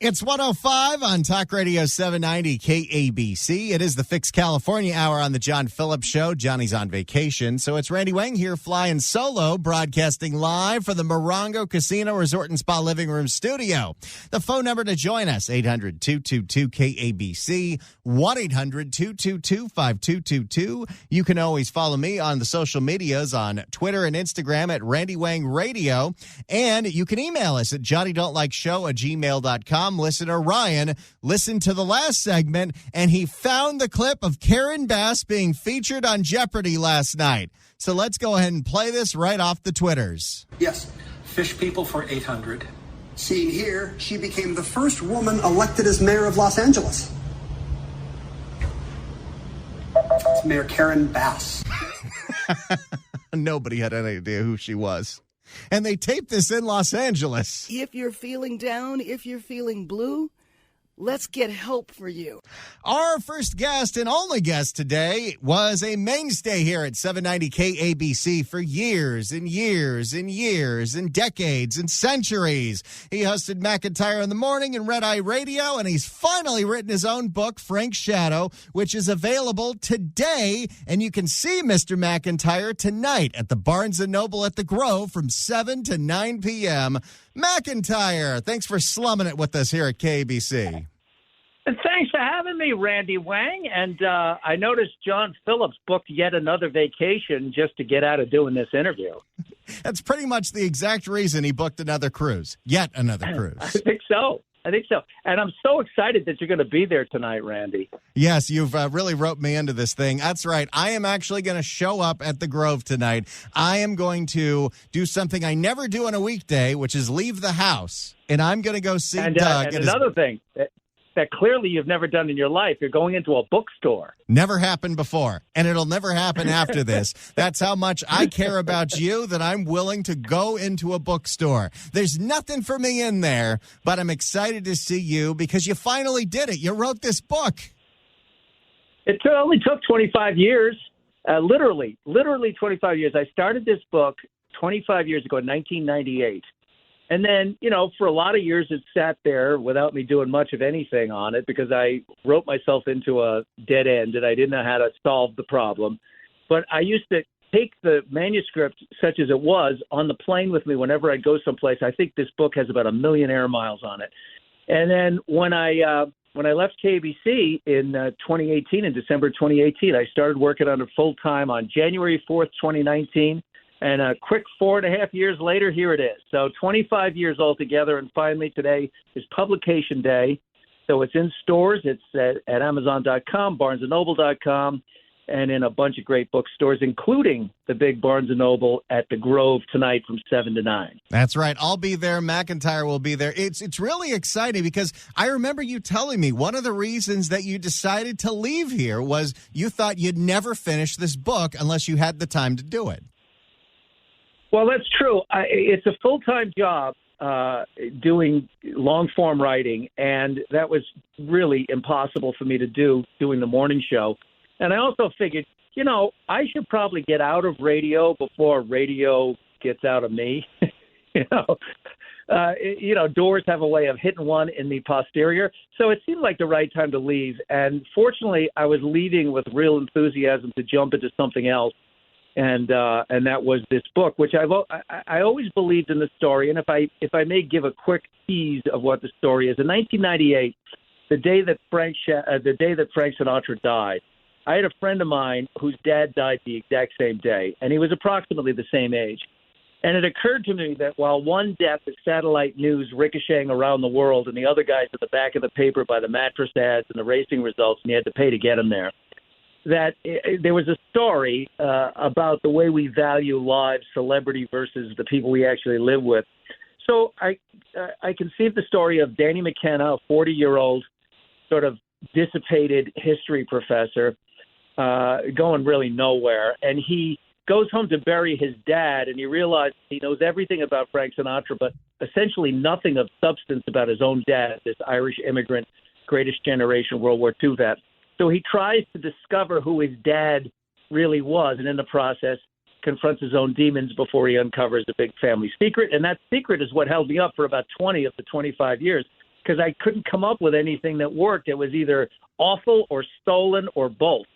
It's 105 on Talk Radio 790 KABC. It is the Fix California Hour on the John Phillips Show. Johnny's on vacation, so it's Randy Wang here flying solo, broadcasting live from the Morongo Casino Resort and Spa Living Room Studio. The phone number to join us, 800-222-KABC, 1-800-222-5222. You can always follow me on the social medias on Twitter and Instagram at Randy Wang Radio, and you can email us at johnnydon'tlikeshow@gmail.com. Listener Ryan listened to the last segment, and he found the clip of Karen Bass being featured on Jeopardy last night. So let's go ahead and play this right off the Twitters. Yes. Fish people for 800. Seen here, she became the first woman elected as mayor of Los Angeles. It's Mayor Karen Bass. Nobody had any idea who she was. And they taped this in Los Angeles. If you're feeling down, if you're feeling blue, let's get help for you. Our first guest and only guest today was a mainstay here at 790 KABC for years and years and years and decades and centuries. He hosted Mcintyre in the Morning and Red Eye Radio, and he's finally written his own book, Frank's Shadow, which is available today. And you can see Mr. Mcintyre tonight at the Barnes & Noble at the Grove from 7 to 9 p.m. Mcintyre, thanks for slumming it with us here at KABC. And thanks for having me, Randy Wang. And I noticed John Phillips booked yet another vacation just to get out of doing this interview. That's pretty much the exact reason he booked another cruise. Yet another cruise. I think so. And I'm so excited that you're going to be there tonight, Randy. Yes, you've really roped me into this thing. That's right. I am actually going to show up at the Grove tonight. I am going to do something I never do on a weekday, which is leave the house. And I'm going to go see Doug. And another thing that clearly you've never done in your life, you're going into a bookstore. Never happened before, and it'll never happen after this. That's how much I care about you, that I'm willing to go into a bookstore. There's nothing for me in there, but I'm excited to see you because you finally did it. You wrote this book. It only took 25 years, literally 25 years. I started this book 25 years ago in 1998. And then, for a lot of years, it sat there without me doing much of anything on it because I wrote myself into a dead end and I didn't know how to solve the problem. But I used to take the manuscript, such as it was, on the plane with me whenever I'd go someplace. I think this book has about 1 million air miles on it. And then when I left KBC in 2018, in December 2018, I started working on it full time on January 4th, 2019. And a quick 4.5 years later, here it is. So 25 years altogether, and finally today is publication day. So it's in stores. It's at Amazon.com, BarnesandNoble.com, and in a bunch of great bookstores, including the big Barnes & Noble at the Grove tonight from 7 to 9. That's right. I'll be there. Mcintyre will be there. It's really exciting because I remember you telling me one of the reasons that you decided to leave here was you thought you'd never finish this book unless you had the time to do it. Well, that's true. It's a full-time job doing long-form writing, and that was really impossible for me to do doing the morning show. And I also figured, I should probably get out of radio before radio gets out of me. Doors have a way of hitting one in the posterior. So it seemed like the right time to leave. And fortunately, I was leaving with real enthusiasm to jump into something else. And that was this book, which I always believed in the story. And if I may give a quick tease of what the story is, in 1998, the day that Frank Sinatra died, I had a friend of mine whose dad died the exact same day, and he was approximately the same age. And it occurred to me that while one death is satellite news ricocheting around the world, and the other guy's at the back of the paper by the mattress ads and the racing results, and you had to pay to get him there, that there was a story about the way we value lives, celebrity versus the people we actually live with. So I conceived the story of Danny McKenna, a 40-year-old sort of dissipated history professor, going really nowhere. And he goes home to bury his dad, and he realizes he knows everything about Frank Sinatra, but essentially nothing of substance about his own dad, this Irish immigrant, greatest generation World War II vet. So he tries to discover who his dad really was, and in the process confronts his own demons before he uncovers a big family secret. And that secret is what held me up for about 20 of the 25 years, because I couldn't come up with anything that worked. It was either awful or stolen or both.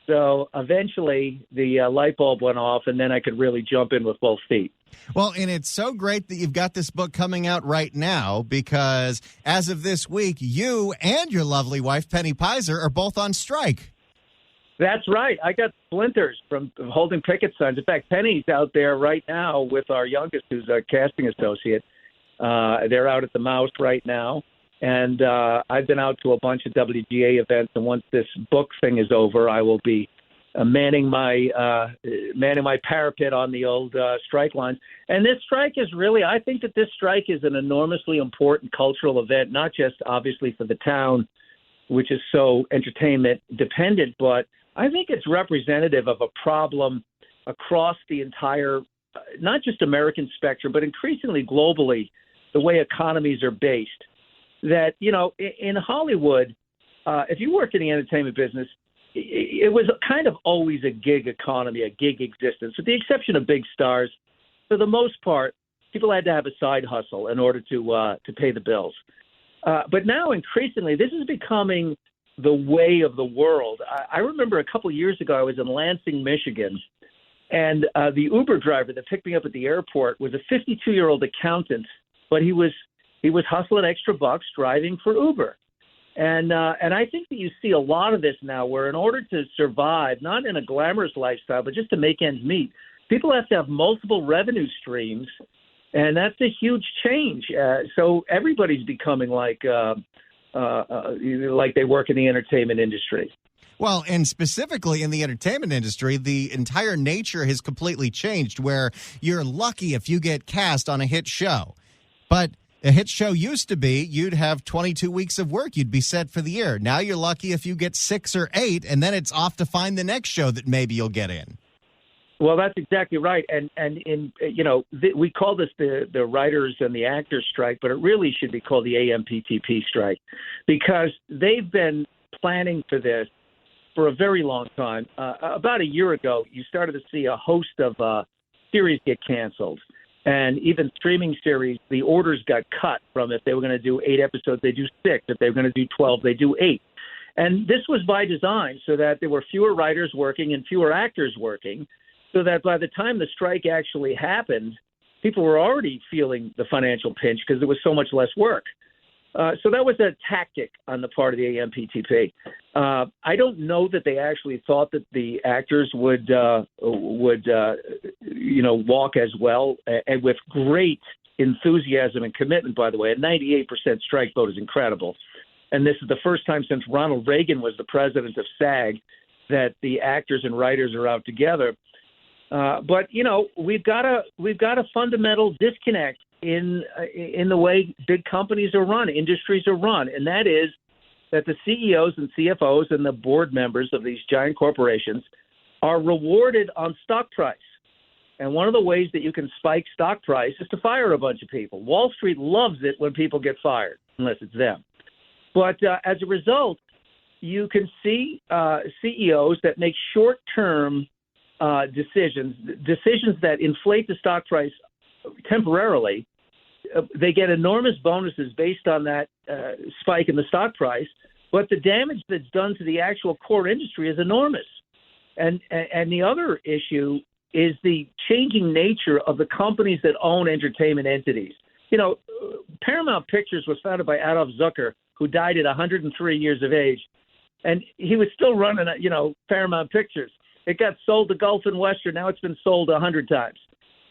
So eventually the light bulb went off, and then I could really jump in with both feet. Well, and it's so great that you've got this book coming out right now because as of this week, you and your lovely wife, Penny Pizer, are both on strike. That's right. I got splinters from holding picket signs. In fact, Penny's out there right now with our youngest, who's a casting associate. They're out at the Mouse right now. And I've been out to a bunch of WGA events. And once this book thing is over, I will be manning my parapet on the old strike lines. And this strike is really, I think that this strike is an enormously important cultural event, not just obviously for the town, which is so entertainment dependent, but I think it's representative of a problem across the entire, not just American spectrum, but increasingly globally, the way economies are based. That, you know, in Hollywood, if you work in the entertainment business, it was kind of always a gig economy, a gig existence, with the exception of big stars. For the most part, people had to have a side hustle in order to pay the bills. But now, increasingly, this is becoming the way of the world. I remember a couple of years ago, I was in Lansing, Michigan, and the Uber driver that picked me up at the airport was a 52-year-old accountant, but he was hustling extra bucks driving for Uber. And I think that you see a lot of this now where in order to survive, not in a glamorous lifestyle, but just to make ends meet, people have to have multiple revenue streams, and that's a huge change. So everybody's becoming like they work in the entertainment industry. Well, and specifically in the entertainment industry, the entire nature has completely changed where you're lucky if you get cast on a hit show. But a hit show used to be you'd have 22 weeks of work. You'd be set for the year. Now you're lucky if you get 6 or 8, and then it's off to find the next show that maybe you'll get in. Well, that's exactly right. And in we call this the writers and the actors strike, but it really should be called the AMPTP strike because they've been planning for this for a very long time. About a year ago, you started to see a host of series get canceled. And even streaming series, the orders got cut from if they were going to do 8 episodes, they do 6. If they were going to do 12, they do 8. And this was by design so that there were fewer writers working and fewer actors working, so that by the time the strike actually happened, people were already feeling the financial pinch because there was so much less work. So that was a tactic on the part of the AMPTP. I don't know that they actually thought that the actors would walk as well, and with great enthusiasm and commitment, by the way. A 98% strike vote is incredible. And this is the first time since Ronald Reagan was the president of SAG that the actors and writers are out together. But, you know, we've got a fundamental disconnect in the way big companies are run, industries are run, and that is that the CEOs and CFOs and the board members of these giant corporations are rewarded on stock price. And one of the ways that you can spike stock price is to fire a bunch of people. Wall Street loves it when people get fired, unless it's them. But as a result, you can see CEOs that make short-term decisions that inflate the stock price temporarily. They get enormous bonuses based on that spike in the stock price, but the damage that's done to the actual core industry is enormous. And the other issue is the changing nature of the companies that own entertainment entities. You know, Paramount Pictures was founded by Adolf Zucker, who died at 103 years of age, and he was still running, Paramount Pictures. It got sold to Gulf and Western. Now it's been sold 100 times.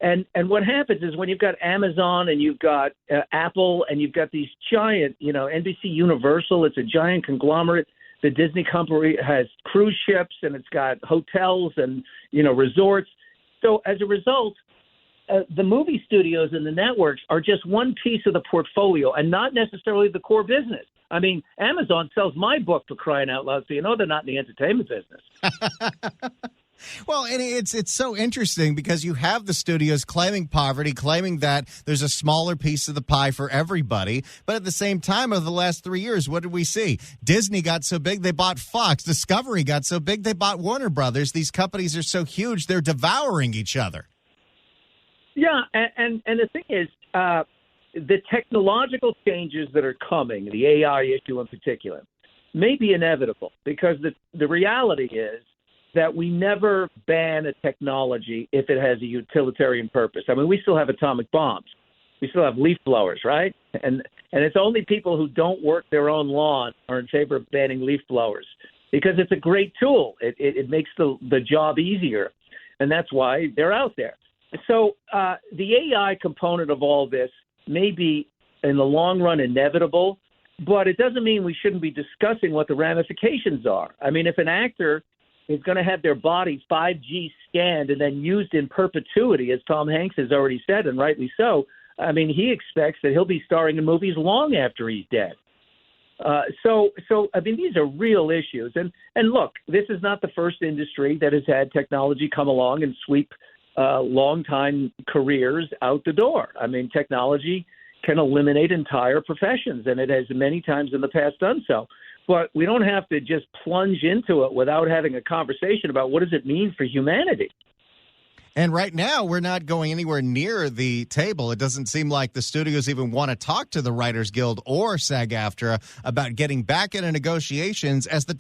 And what happens is when you've got Amazon and you've got Apple and you've got these giant, NBC Universal, it's a giant conglomerate. The Disney company has cruise ships and it's got hotels and, resorts. So as a result, the movie studios and the networks are just one piece of the portfolio and not necessarily the core business. I mean, Amazon sells my book, for crying out loud, so they're not in the entertainment business. Well, and it's so interesting because you have the studios claiming poverty, claiming that there's a smaller piece of the pie for everybody. But at the same time, over the last 3 years, what did we see? Disney got so big, they bought Fox. Discovery got so big, they bought Warner Brothers. These companies are so huge, they're devouring each other. Yeah, and the thing is, the technological changes that are coming, the AI issue in particular, may be inevitable because the reality is that we never ban a technology if it has a utilitarian purpose. I mean, we still have atomic bombs. We still have leaf blowers, right? And it's only people who don't work their own lawn are in favor of banning leaf blowers because it's a great tool. It makes the job easier, and that's why they're out there. So the AI component of all this may be, in the long run, inevitable, but it doesn't mean we shouldn't be discussing what the ramifications are. I mean, if an actor is going to have their body 5G scanned and then used in perpetuity, as Tom Hanks has already said, and rightly so, I mean, he expects that he'll be starring in movies long after he's dead. So I mean, these are real issues. And look, this is not the first industry that has had technology come along and sweep long-time careers out the door. I mean, technology can eliminate entire professions, and it has many times in the past done so. But we don't have to just plunge into it without having a conversation about what does it mean for humanity. And right now, we're not going anywhere near the table. It doesn't seem like the studios even want to talk to the Writers Guild or SAG-AFTRA about getting back into negotiations as the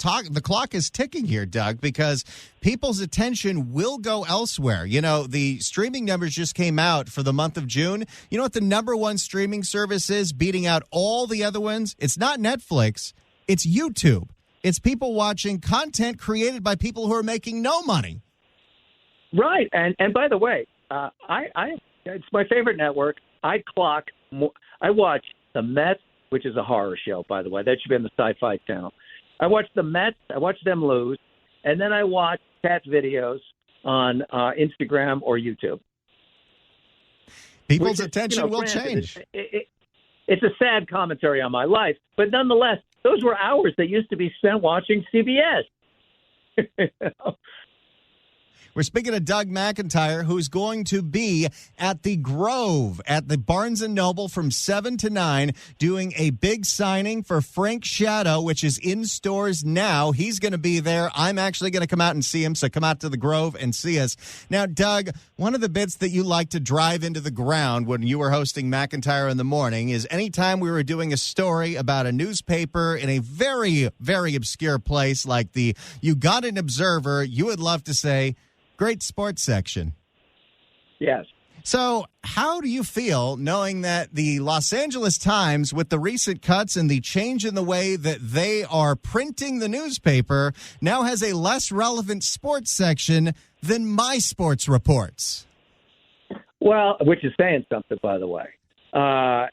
clock is ticking here, Doug, because people's attention will go elsewhere. You know, the streaming numbers just came out for the month of June. You know what the number one streaming service is, beating out all the other ones? It's not Netflix. It's YouTube. It's people watching content created by people who are making no money. Right, and by the way, it's my favorite network. I watch the Mets, which is a horror show, by the way. That should be on the Sci-Fi Channel. I watch the Mets. I watch them lose, and then I watch cat videos on Instagram or YouTube. People's attention will change. It's a sad commentary on my life, but nonetheless, those were hours that used to be spent watching CBS. You know? We're speaking of Doug Mcintyre, who's going to be at the Grove at the Barnes & Noble from 7 to 9 doing a big signing for Frank Shadow, which is in stores now. He's going to be there. I'm actually going to come out and see him, so come out to the Grove and see us. Now, Doug, one of the bits that you like to drive into the ground when you were hosting McIntyre in the Morning is anytime we were doing a story about a newspaper in a very, very obscure place like the Ugandan Observer, you would love to say, great sports section. Yes. So how do you feel knowing that the Los Angeles Times, with the recent cuts and the change in the way that they are printing the newspaper, now has a less relevant sports section than My Sports Reports? Well, which is saying something, by the way. I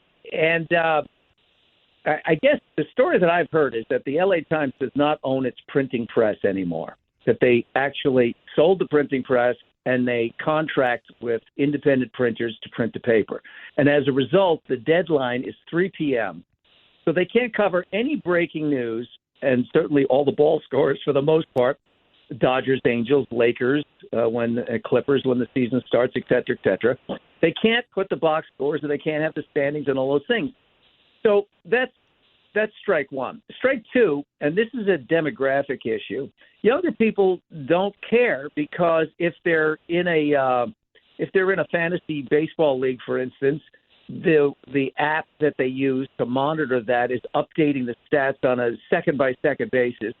guess the story that I've heard is that the LA Times does not own its printing press anymore, that they actually sold the printing press and they contract with independent printers to print the paper. And as a result, the deadline is 3 p.m. So they can't cover any breaking news, and certainly all the ball scores for the most part, Dodgers, Angels, Lakers, Clippers when the season starts, et cetera, et cetera. They can't put the box scores, and they can't have the standings and all those things. So that's strike one. Strike two, and this is a demographic issue. Younger people don't care because if they're in a fantasy baseball league, for instance, the app that they use to monitor that is updating the stats on a second by second basis,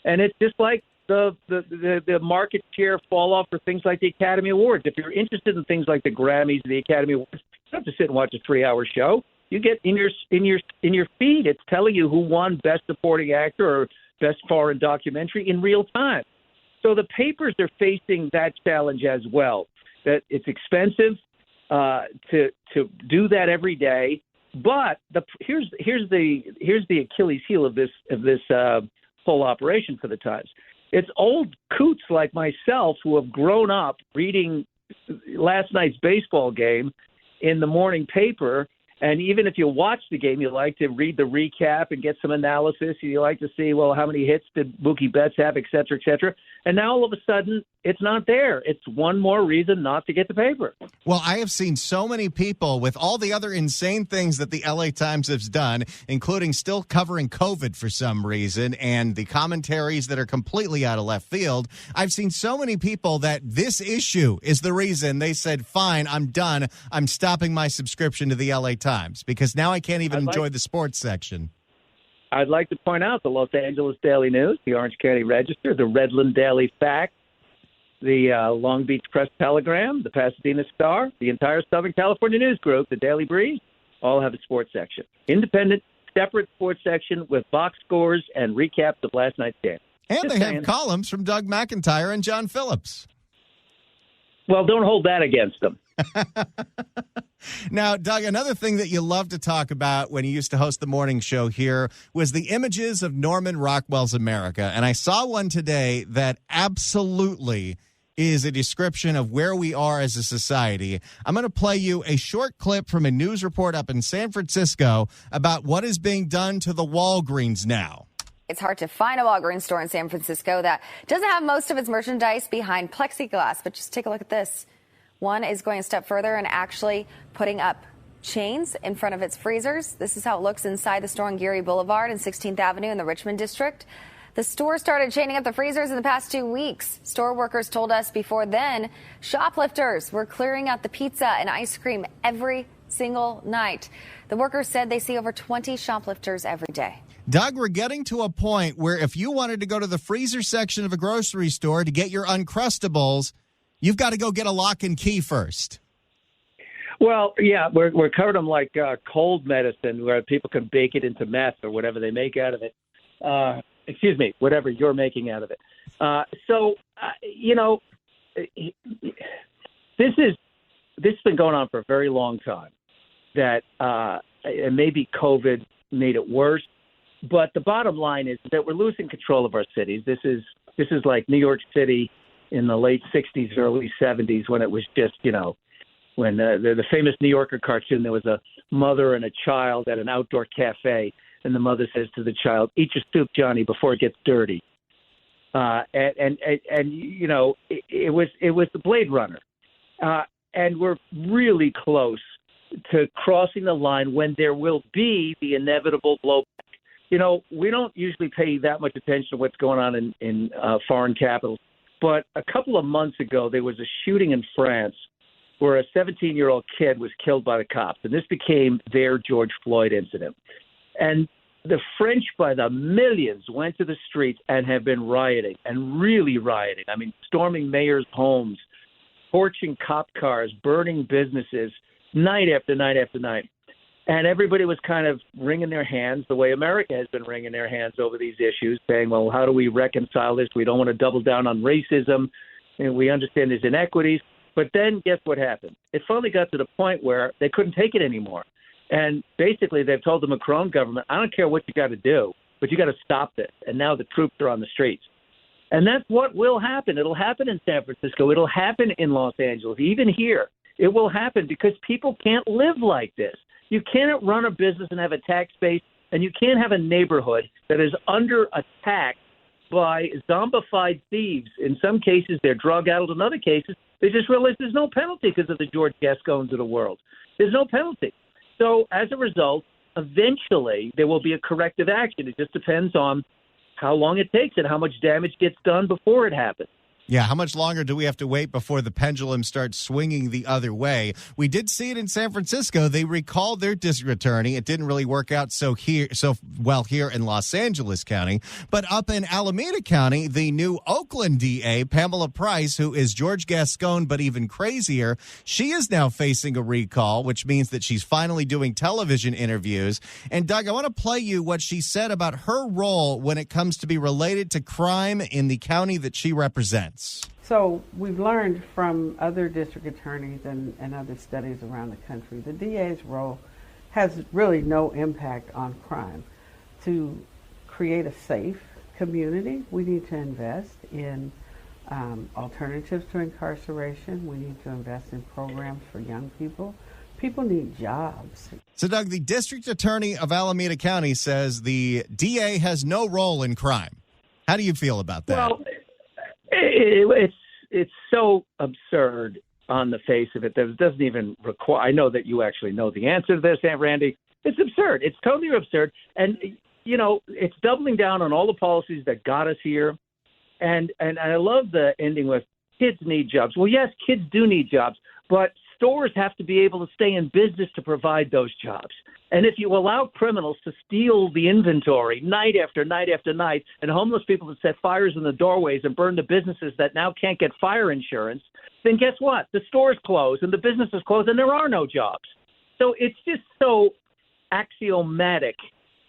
and it's just like the market share fall off for things like the Academy Awards. If you're interested in things like the Grammys, the Academy Awards, you don't have to sit and watch a 3-hour show. You get in your feed. It's telling you who won Best Supporting Actor or Best Foreign Documentary in real time. So the papers are facing that challenge as well. That it's expensive to do that every day. But here's the Achilles heel of this whole operation for the Times. It's old coots like myself who have grown up reading last night's baseball game in the morning paper. And even if you watch the game, you like to read the recap and get some analysis. You like to see, well, how many hits did Mookie Betts have, et cetera, et cetera. And now all of a sudden, it's not there. It's one more reason not to get the paper. Well, I have seen so many people with all the other insane things that the LA Times has done, including still covering COVID for some reason and the commentaries that are completely out of left field. I've seen so many people that this issue is the reason they said, fine, I'm done. I'm stopping my subscription to the LA Times. times because now I can't even enjoy the sports section. I'd like to point out the Los Angeles Daily News, the Orange County Register, the Redland Daily Fact, the Long Beach Press-Telegram, the Pasadena Star, the entire Southern California News Group, the Daily Breeze, all have a sports section. Independent, separate sports section with box scores and recaps of last night's game. And Just they saying. have columns from Doug McIntyre and John Phillips. Well, don't hold that against them. Now, Doug, another thing that you love to talk about when you used to host the morning show here was the images of Norman Rockwell's America. And I saw one today that absolutely is a description of where we are as a society. I'm going to play you a short clip from a news report up in San Francisco about what is being done to the Walgreens now. It's hard to find a Walgreens store in San Francisco that doesn't have most of its merchandise behind plexiglass. But just take a look at this. One is going a step further and actually putting up chains in front of its freezers. This is how it looks inside the store on Geary Boulevard and 16th Avenue in the Richmond district. The store started chaining up the freezers in the past 2 weeks. Store workers told us before then shoplifters were clearing out the pizza and ice cream every single night. The workers said they see over 20 shoplifters every day. Doug, we're getting to a point where if you wanted to go to the freezer section of a grocery store to get your Uncrustables, you've got to go get a lock and key first. Well, yeah, we're covering them like cold medicine where people can bake it into meth or whatever they make out of it. Whatever you're making out of it. This has been going on for a very long time. That and maybe COVID made it worse, but the bottom line is that we're losing control of our cities. This is like New York City in the late '60s, early '70s, when it was just when the famous New Yorker cartoon, there was a mother and a child at an outdoor cafe. And the mother says to the child, "Eat your soup, Johnny, before it gets dirty." It was the Blade Runner, and we're really close to crossing the line when there will be the inevitable blowback. We don't usually pay that much attention to what's going on in foreign capitals, but a couple of months ago there was a shooting in France where a 17-year-old kid was killed by the cops, and this became their George Floyd incident. And the French, by the millions, went to the streets and have been rioting, and really rioting. I mean, storming mayors' homes, torching cop cars, burning businesses, night after night after night. And everybody was kind of wringing their hands the way America has been wringing their hands over these issues, saying, well, how do we reconcile this? We don't want to double down on racism, and we understand there's inequities. But then guess what happened? It finally got to the point where they couldn't take it anymore. And basically, they've told the Macron government, I don't care what you got to do, but you got to stop this. And now the troops are on the streets. And that's what will happen. It'll happen in San Francisco. It'll happen in Los Angeles. Even here, it will happen because people can't live like this. You can't run a business and have a tax base, and you can't have a neighborhood that is under attack by zombified thieves. In some cases, they're drug-addled. In other cases, they just realize there's no penalty because of the George Gascons of the world. There's no penalty. So as a result, eventually there will be a corrective action. It just depends on how long it takes and how much damage gets done before it happens. Yeah, how much longer do we have to wait before the pendulum starts swinging the other way? We did see it in San Francisco. They recalled their district attorney. It didn't really work out so well here in Los Angeles County. But up in Alameda County, the new Oakland DA, Pamela Price, who is George Gascon but even crazier, she is now facing a recall, which means that she's finally doing television interviews. And, Doug, I want to play you what she said about her role when it comes to be related to crime in the county that she represents. So we've learned from other district attorneys and other studies around the country, the DA's role has really no impact on crime. To create a safe community, we need to invest in alternatives to incarceration. We need to invest in programs for young people. People need jobs. So, Doug, the district attorney of Alameda County says the DA has no role in crime. How do you feel about that? Well, it's so absurd on the face of it that it doesn't even require. I know that you actually know the answer to this, Aunt Randy. It's absurd. It's totally absurd. And, it's doubling down on all the policies that got us here. And I love the ending with kids need jobs. Well, yes, kids do need jobs, but stores have to be able to stay in business to provide those jobs. And if you allow criminals to steal the inventory night after night after night, and homeless people to set fires in the doorways and burn the businesses that now can't get fire insurance, then guess what? The stores close and the businesses close and there are no jobs. So it's just so axiomatic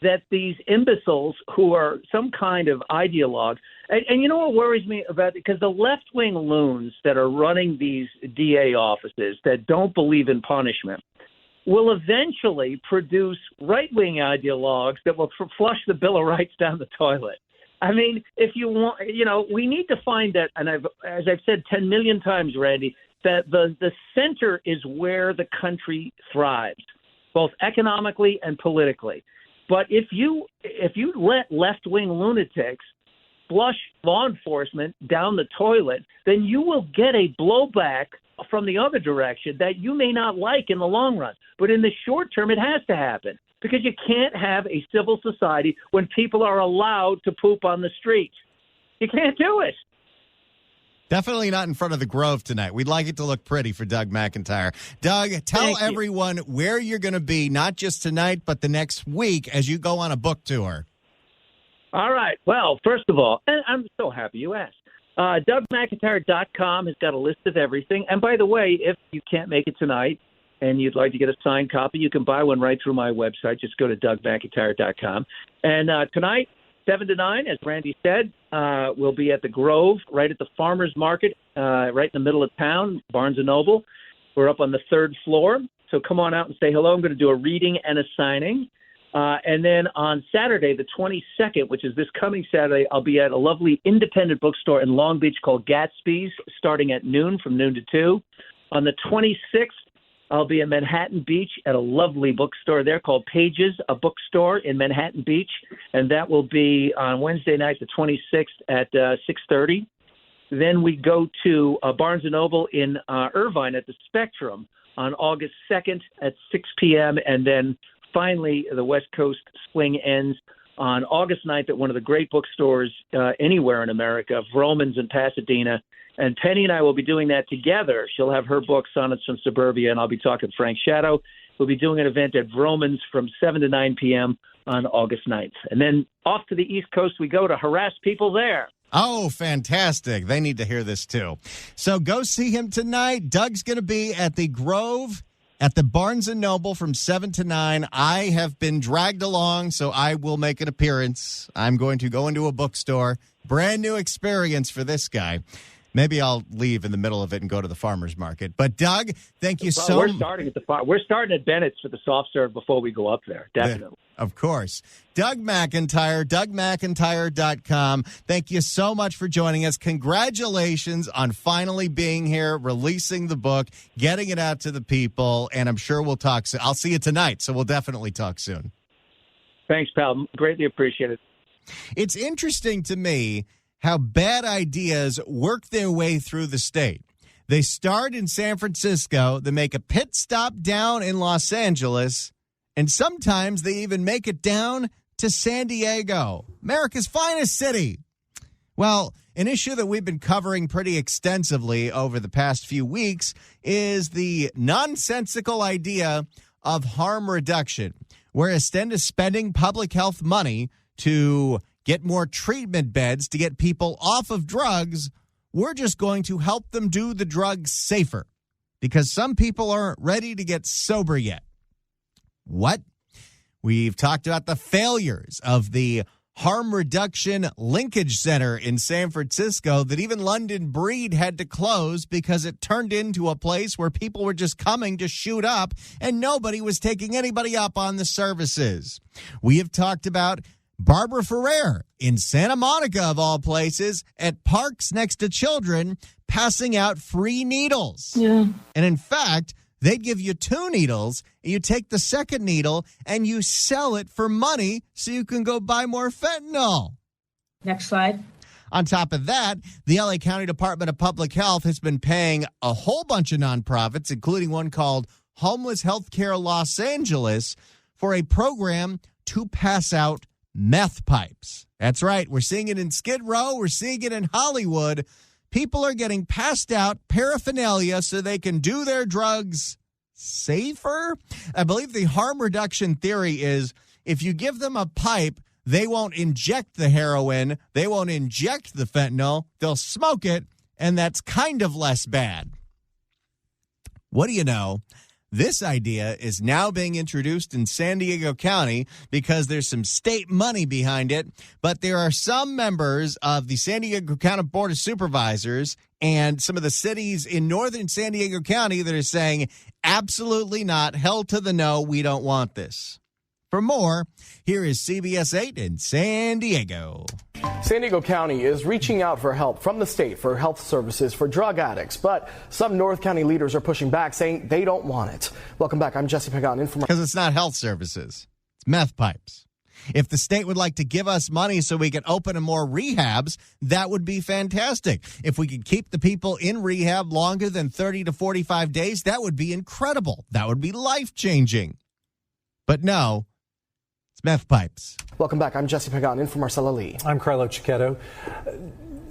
that these imbeciles who are some kind of ideologue, and you know what worries me about it? Because the left-wing loons that are running these DA offices that don't believe in punishment will eventually produce right-wing ideologues that will flush the Bill of Rights down the toilet. I mean, if you want, we need to find that, and as I've said 10 million times, Randy, that the center is where the country thrives, both economically and politically. But if you let left-wing lunatics flush law enforcement down the toilet, then you will get a blowback from the other direction that you may not like in the long run. But in the short term, it has to happen because you can't have a civil society when people are allowed to poop on the street. You can't do it. Definitely not in front of the Grove tonight. We'd like it to look pretty for Doug McIntyre. Doug, tell everyone where you're going to be, not just tonight, but the next week as you go on a book tour. All right. Well, first of all, and I'm so happy you asked. DougMcIntyre.com has got a list of everything. And by the way, if you can't make it tonight and you'd like to get a signed copy, you can buy one right through my website. Just go to DougMcIntyre.com. And tonight, 7 to 9, as Randy said, we'll be at the Grove, right at the Farmers Market, right in the middle of town, Barnes & Noble. We're up on the 3rd floor, so come on out and say hello. I'm going to do a reading and a signing. And then on Saturday, the 22nd, which is this coming Saturday, I'll be at a lovely independent bookstore in Long Beach called Gatsby's, starting at noon, from noon to 2. On the 26th, I'll be in Manhattan Beach at a lovely bookstore there called Pages, a bookstore in Manhattan Beach, and that will be on Wednesday night, the 26th at 6:30. Then we go to Barnes & Noble in Irvine at the Spectrum on August 2nd at 6 p.m., and then finally the West Coast swing ends on August 9th at one of the great bookstores anywhere in America, Vroman's in Pasadena. And Penny and I will be doing that together. She'll have her book, Sonnets from Suburbia, and I'll be talking Frank Shadow. We'll be doing an event at Vroman's from 7 to 9 p.m. on August 9th. And then off to the East Coast we go to harass people there. Oh, fantastic. They need to hear this, too. So go see him tonight. Doug's going to be at the Grove at the Barnes & Noble from 7 to 9. I have been dragged along, so I will make an appearance. I'm going to go into a bookstore. Brand new experience for this guy. Maybe I'll leave in the middle of it and go to the farmer's market. But, Doug, thank you so much. We're starting at Bennett's for the soft serve before we go up there, definitely. Of course. Doug McIntyre, DougMcIntyre.com. Thank you so much for joining us. Congratulations on finally being here, releasing the book, getting it out to the people, and I'm sure we'll talk soon. I'll see you tonight, so we'll definitely talk soon. Thanks, pal. Greatly appreciate it. It's interesting to me how bad ideas work their way through the state. They start in San Francisco, they make a pit stop down in Los Angeles, and sometimes they even make it down to San Diego, America's finest city. Well, an issue that we've been covering pretty extensively over the past few weeks is the nonsensical idea of harm reduction, where instead of spending public health money to get more treatment beds to get people off of drugs, we're just going to help them do the drugs safer because some people aren't ready to get sober yet. What? We've talked about the failures of the harm reduction linkage center in San Francisco that even London Breed had to close because it turned into a place where people were just coming to shoot up and nobody was taking anybody up on the services. We have talked about Barbara Ferrer in Santa Monica, of all places, at parks next to children, passing out free needles. Yeah. And in fact, they'd give you 2 needles, and you take the second needle, and you sell it for money so you can go buy more fentanyl. Next slide. On top of that, the LA County Department of Public Health has been paying a whole bunch of nonprofits, including one called Homeless Healthcare Los Angeles, for a program to pass out meth pipes. That's right. We're seeing it in Skid Row. We're seeing it in Hollywood. people are getting passed out paraphernalia so they can do their drugs safer. I believe the harm reduction theory is if you give them a pipe, they won't inject the heroin, they won't inject the fentanyl, they'll smoke it, and that's kind of less bad. What do you know? This idea is now being introduced in San Diego County because there's some state money behind it, but there are some members of the San Diego County Board of Supervisors and some of the cities in northern San Diego County that are saying, absolutely not, hell to the no, we don't want this. For more, here is CBS 8 in San Diego. San Diego County is reaching out for help from the state for health services for drug addicts, but some North County leaders are pushing back, saying they don't want it. Welcome back. I'm Jesse Pagan. Because it's not health services. It's meth pipes. If the state would like to give us money so we can open more rehabs, that would be fantastic. If we could keep the people in rehab longer than 30 to 45 days, that would be incredible. That would be life-changing. But no. Meth pipes. Welcome back. I'm Jesse Pagan in for Marcella Lee. I'm Carlo Cicchetto.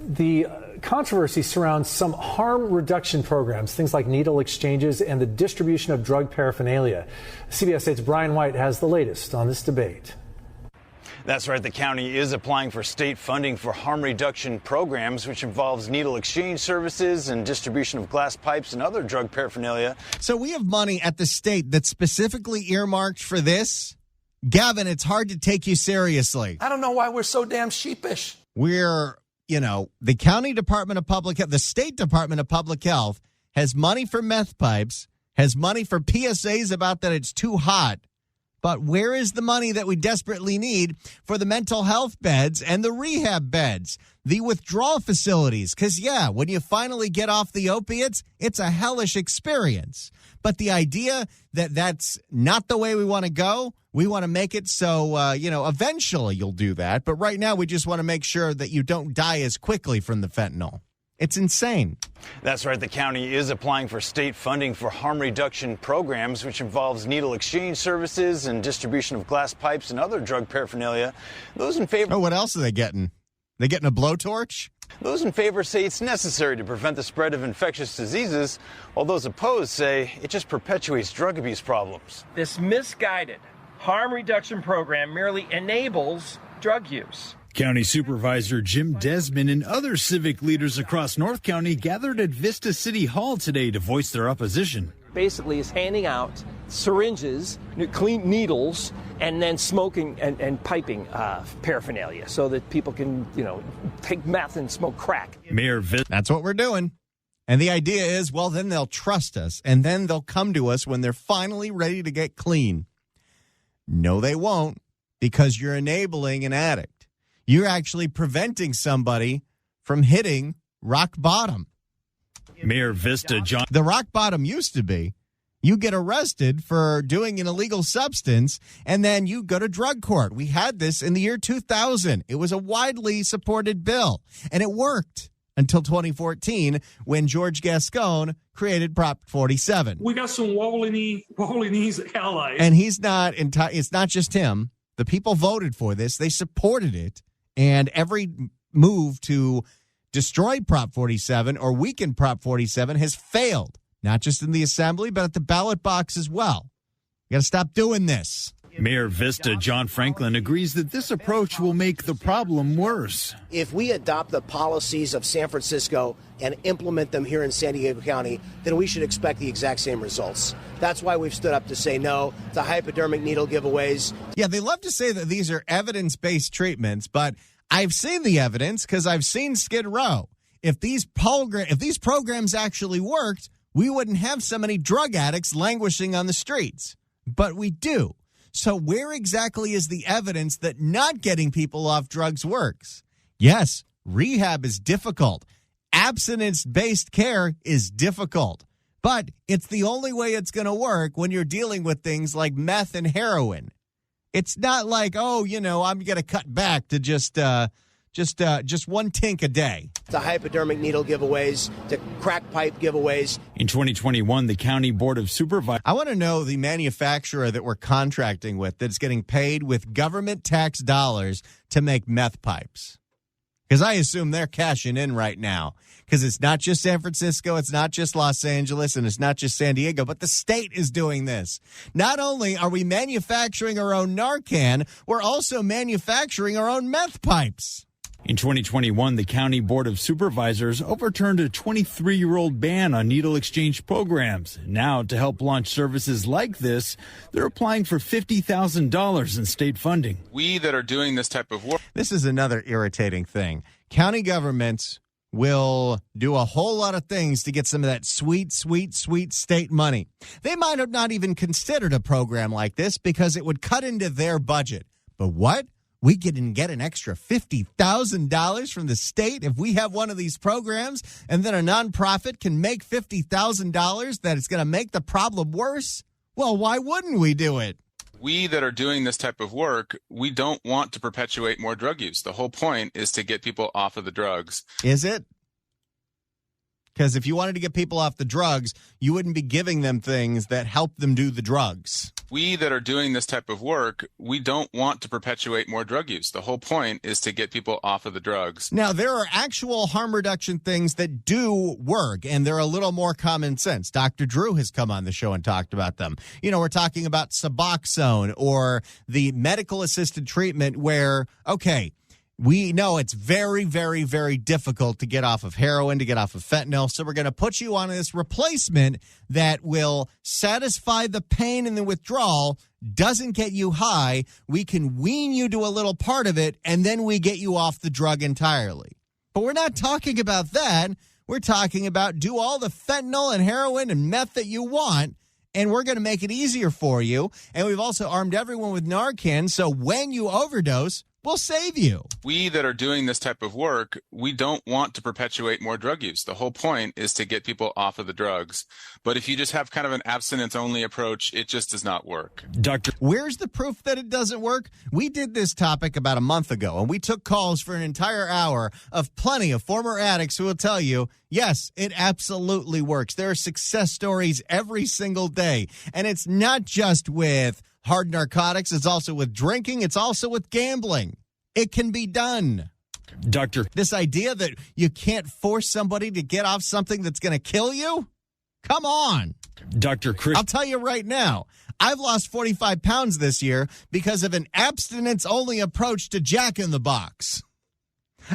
The controversy surrounds some harm reduction programs, things like needle exchanges and the distribution of drug paraphernalia. CBS 8's Brian White has the latest on this debate. That's right. The county is applying for state funding for harm reduction programs, which involves needle exchange services and distribution of glass pipes and other drug paraphernalia. So we have money at the state that's specifically earmarked for this. Gavin, it's hard to take you seriously. I don't know why we're so damn sheepish. We're, the county department of public health, the state department of public health has money for meth pipes, has money for PSAs about that it's too hot. But where is the money that we desperately need for the mental health beds and the rehab beds, the withdrawal facilities? Because, when you finally get off the opiates, it's a hellish experience. But the idea that that's not the way we want to go, we want to make it so, eventually you'll do that. But right now, we just want to make sure that you don't die as quickly from the fentanyl. It's insane. That's right. The county is applying for state funding for harm reduction programs, which involves needle exchange services and distribution of glass pipes and other drug paraphernalia. Those in favor. Oh, what else are they getting? They getting a blowtorch? Those in favor say it's necessary to prevent the spread of infectious diseases, while those opposed say it just perpetuates drug abuse problems. This misguided harm reduction program merely enables drug use. County Supervisor Jim Desmond and other civic leaders across North County gathered at Vista City Hall today to voice their opposition. Basically is handing out syringes, clean needles, and then smoking and piping paraphernalia so that people can, take meth and smoke crack. That's what we're doing. And the idea is, well, then they'll trust us, and then they'll come to us when they're finally ready to get clean. No, they won't, because you're enabling an addict. You're actually preventing somebody from hitting rock bottom. Mayor Vista John. The rock bottom used to be you get arrested for doing an illegal substance and then you go to drug court. We had this in the year 2000. It was a widely supported bill and it worked until 2014 when George Gascon created Prop 47. We got some wobbly knees allies. And it's not just him. The people voted for this. They supported it. And every move to destroy Prop 47 or weaken Prop 47 has failed, not just in the assembly, but at the ballot box as well. You got to stop doing this. Mayor Vista John Franklin agrees that this approach will make the problem worse. If we adopt the policies of San Francisco and implement them here in San Diego County, then we should expect the exact same results. That's why we've stood up to say no to hypodermic needle giveaways. Yeah, they love to say that these are evidence-based treatments, but I've seen the evidence because I've seen Skid Row. If these programs actually worked, we wouldn't have so many drug addicts languishing on the streets. But we do. So where exactly is the evidence that not getting people off drugs works? Yes, rehab is difficult. Abstinence-based care is difficult. But it's the only way it's going to work when you're dealing with things like meth and heroin. It's not like, I'm going to cut back to just one tink a day. To hypodermic needle giveaways, to crack pipe giveaways. In 2021, the County Board of Supervisors. I want to know the manufacturer that we're contracting with that's getting paid with government tax dollars to make meth pipes. Because I assume they're cashing in right now. Because it's not just San Francisco, it's not just Los Angeles, and it's not just San Diego, but the state is doing this. Not only are we manufacturing our own Narcan, we're also manufacturing our own meth pipes. In 2021, the County Board of Supervisors overturned a 23-year-old ban on needle exchange programs. Now, to help launch services like this, they're applying for $50,000 in state funding. We that are doing this type of work. This is another irritating thing. County governments will do a whole lot of things to get some of that sweet, sweet, sweet state money. They might have not even considered a program like this because it would cut into their budget. But what? We can get an extra $50,000 from the state if we have one of these programs, and then a nonprofit can make $50,000 that it's going to make the problem worse? Well, why wouldn't we do it? We that are doing this type of work, we don't want to perpetuate more drug use. The whole point is to get people off of the drugs. Is it? Because if you wanted to get people off the drugs, you wouldn't be giving them things that help them do the drugs. We that are doing this type of work, we don't want to perpetuate more drug use. The whole point is to get people off of the drugs. Now, there are actual harm reduction things that do work, and they're a little more common sense. Dr. Drew has come on the show and talked about them. You know, we're talking about Suboxone or the medical assisted treatment where, okay, we know it's very, very, very difficult to get off of heroin, to get off of fentanyl. So we're going to put you on this replacement that will satisfy the pain and the withdrawal, doesn't get you high. We can wean you to a little part of it, and then we get you off the drug entirely. But we're not talking about that. We're talking about do all the fentanyl and heroin and meth that you want, and we're going to make it easier for you. And we've also armed everyone with Narcan, so when you overdose, we'll save you. We that are doing this type of work, we don't want to perpetuate more drug use. The whole point is to get people off of the drugs. But if you just have kind of an abstinence-only approach, it just does not work. Doctor, where's the proof that it doesn't work? We did this topic about a month ago, and we took calls for an entire hour of plenty of former addicts who will tell you, yes, it absolutely works. There are success stories every single day. And it's not just with hard narcotics, it's also with drinking, it's also with gambling. It can be done. Doctor, this idea that you can't force somebody to get off something that's going to kill you? Come on. Dr. Chris, I'll tell you right now, I've lost 45 pounds this year because of an abstinence-only approach to Jack in the Box.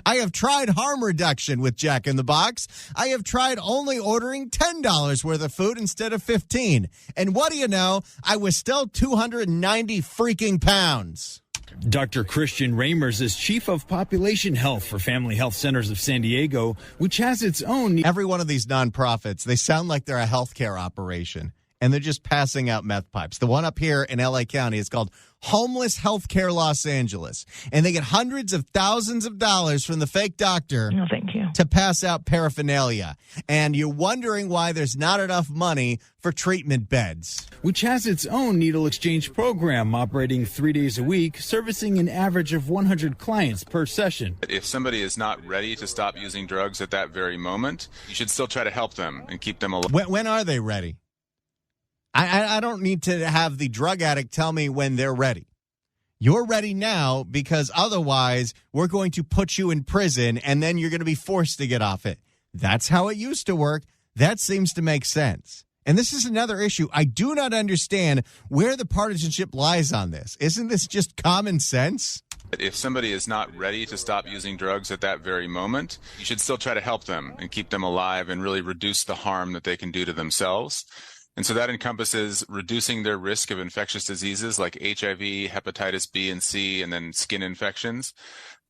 I have tried harm reduction with Jack in the Box. I have tried only ordering $10 worth of food instead of $15. And what do you know? I was still 290 freaking pounds. Dr. Christian Ramers is Chief of Population Health for Family Health Centers of San Diego, which has its own. Every one of these nonprofits, they sound like they're a healthcare operation, and they're just passing out meth pipes. The one up here in L.A. County is called Homeless Healthcare Los Angeles, and they get hundreds of thousands of dollars from the fake doctor to pass out paraphernalia. And you're wondering why there's not enough money for treatment beds. Which has its own needle exchange program operating 3 days a week, servicing an average of 100 clients per session. If somebody is not ready to stop using drugs at that very moment, you should still try to help them and keep them alive. When are they ready? I don't need to have the drug addict tell me when they're ready. You're ready now because otherwise we're going to put you in prison and then you're going to be forced to get off it. That's how it used to work. That seems to make sense. And this is another issue. I do not understand where the partisanship lies on this. Isn't this just common sense? If somebody is not ready to stop using drugs at that very moment, you should still try to help them and keep them alive and really reduce the harm that they can do to themselves. And so that encompasses reducing their risk of infectious diseases like HIV, hepatitis B and C, and then skin infections,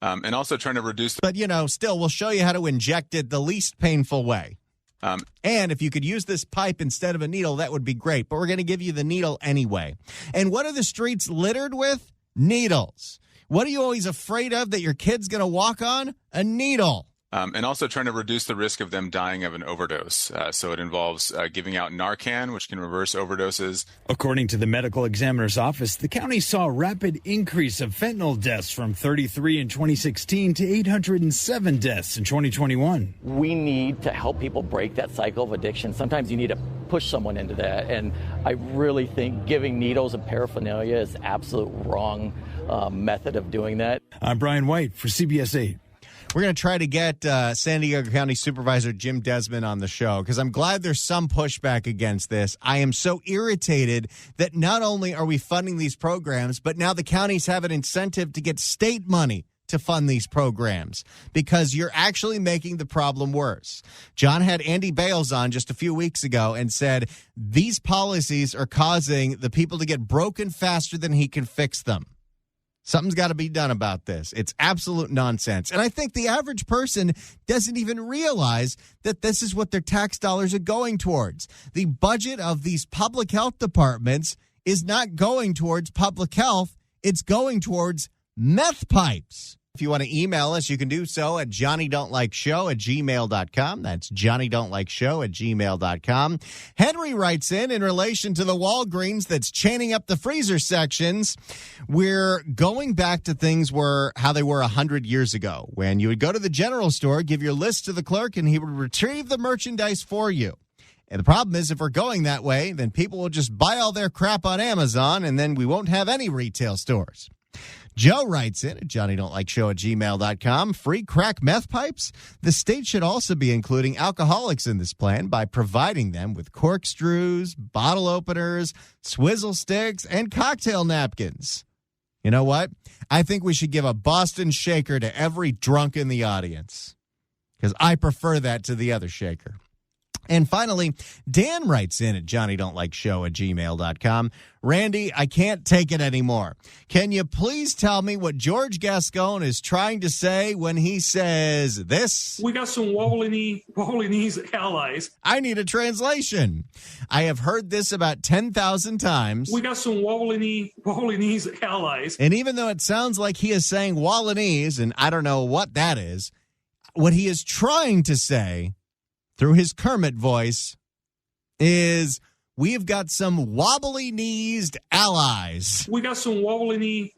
and also trying to reduce. But, still, we'll show you how to inject it the least painful way. And if you could use this pipe instead of a needle, that would be great. But we're going to give you the needle anyway. And what are the streets littered with? Needles. What are you always afraid of that your kid's going to walk on? A needle. And also trying to reduce the risk of them dying of an overdose. So it involves giving out Narcan, which can reverse overdoses. According to the medical examiner's office, the county saw a rapid increase of fentanyl deaths from 33 in 2016 to 807 deaths in 2021. We need to help people break that cycle of addiction. Sometimes you need to push someone into that. And I really think giving needles and paraphernalia is absolute wrong method of doing that. I'm Brian White for CBS 8. We're going to try to get San Diego County Supervisor Jim Desmond on the show because I'm glad there's some pushback against this. I am so irritated that not only are we funding these programs, but now the counties have an incentive to get state money to fund these programs because you're actually making the problem worse. John had Andy Bales on just a few weeks ago and said these policies are causing the people to get broken faster than he can fix them. Something's got to be done about this. It's absolute nonsense. And I think the average person doesn't even realize that this is what their tax dollars are going towards. The budget of these public health departments is not going towards public health. It's going towards meth pipes. If you want to email us, you can do so at johnnydon'tlikeshow@gmail.com. That's johnnydon'tlikeshow@gmail.com. Henry writes in relation to the Walgreens that's chaining up the freezer sections. We're going back to things how they were 100 years ago when you would go to the general store, give your list to the clerk, and he would retrieve the merchandise for you. And the problem is if we're going that way, then people will just buy all their crap on Amazon, and then we won't have any retail stores. Joe writes in at johnnydon'tlikeshow@gmail.com. Free crack meth pipes? The state should also be including alcoholics in this plan by providing them with corkscrews, bottle openers, swizzle sticks, and cocktail napkins. You know what? I think we should give a Boston shaker to every drunk in the audience because I prefer that to the other shaker. And finally, Dan writes in at johnnydon'tlikeshow@gmail.com. Randy, I can't take it anymore. Can you please tell me what George Gascon is trying to say when he says this? We got some wobbly knees allies. I need a translation. I have heard this about 10,000 times. We got some wobbly knees allies. And even though it sounds like he is saying Wallenese, and I don't know what that is, what he is trying to say through his Kermit voice is we've got some wobbly-kneesed allies. We got some wobbly knees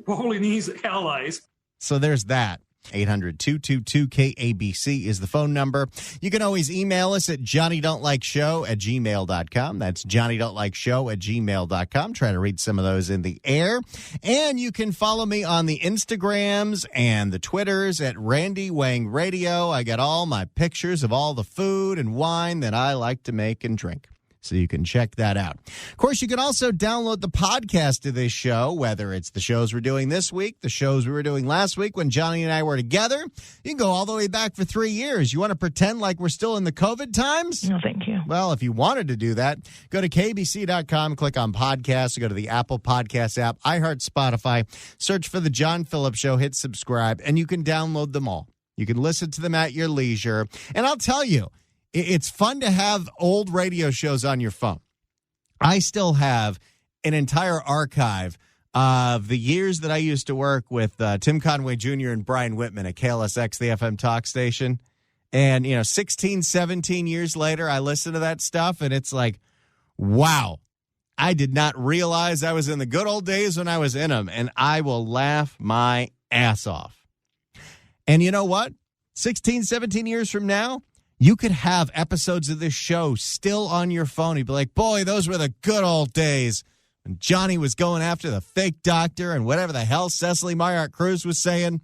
allies. So there's that. 800-222-KABC is the phone number. You can always email us at johnnydon'tlikeshow@gmail.com. That's johnnydon'tlikeshow@gmail.com. Try to read some of those in the air. And you can follow me on the Instagrams and the Twitters at Randy Wang Radio. I got all my pictures of all the food and wine that I like to make and drink. So you can check that out. Of course, you can also download the podcast of this show, whether it's the shows we're doing this week, the shows we were doing last week when Johnny and I were together. You can go all the way back for 3 years. You want to pretend like we're still in the COVID times? No, thank you. Well, if you wanted to do that, go to KBC.com, click on podcasts, go to the Apple Podcast app, iHeart, Spotify, search for The John Phillips Show, hit subscribe, and you can download them all. You can listen to them at your leisure. And I'll tell you, it's fun to have old radio shows on your phone. I still have an entire archive of the years that I used to work with Tim Conway Jr. and Brian Whitman at KLSX, the FM talk station. And, 16, 17 years later, I listen to that stuff, and it's like, wow, I did not realize I was in the good old days when I was in them, and I will laugh my ass off. And you know what? 16, 17 years from now, you could have episodes of this show still on your phone. You'd be like, boy, those were the good old days when Johnny was going after the fake doctor and whatever the hell Cecily Myart Cruz was saying.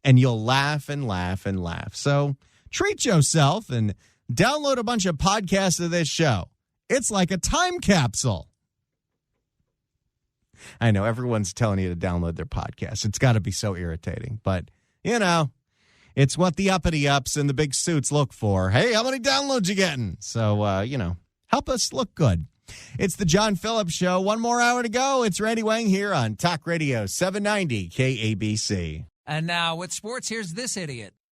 And you'll laugh and laugh and laugh. So treat yourself and download a bunch of podcasts of this show. It's like a time capsule. I know everyone's telling you to download their podcasts. It's got to be so irritating. But, it's what the uppity-ups and the big suits look for. Hey, how many downloads you getting? So, help us look good. It's the John Phillips Show. One more hour to go. It's Randy Wang here on Talk Radio 790 KABC. And now with sports, here's this idiot.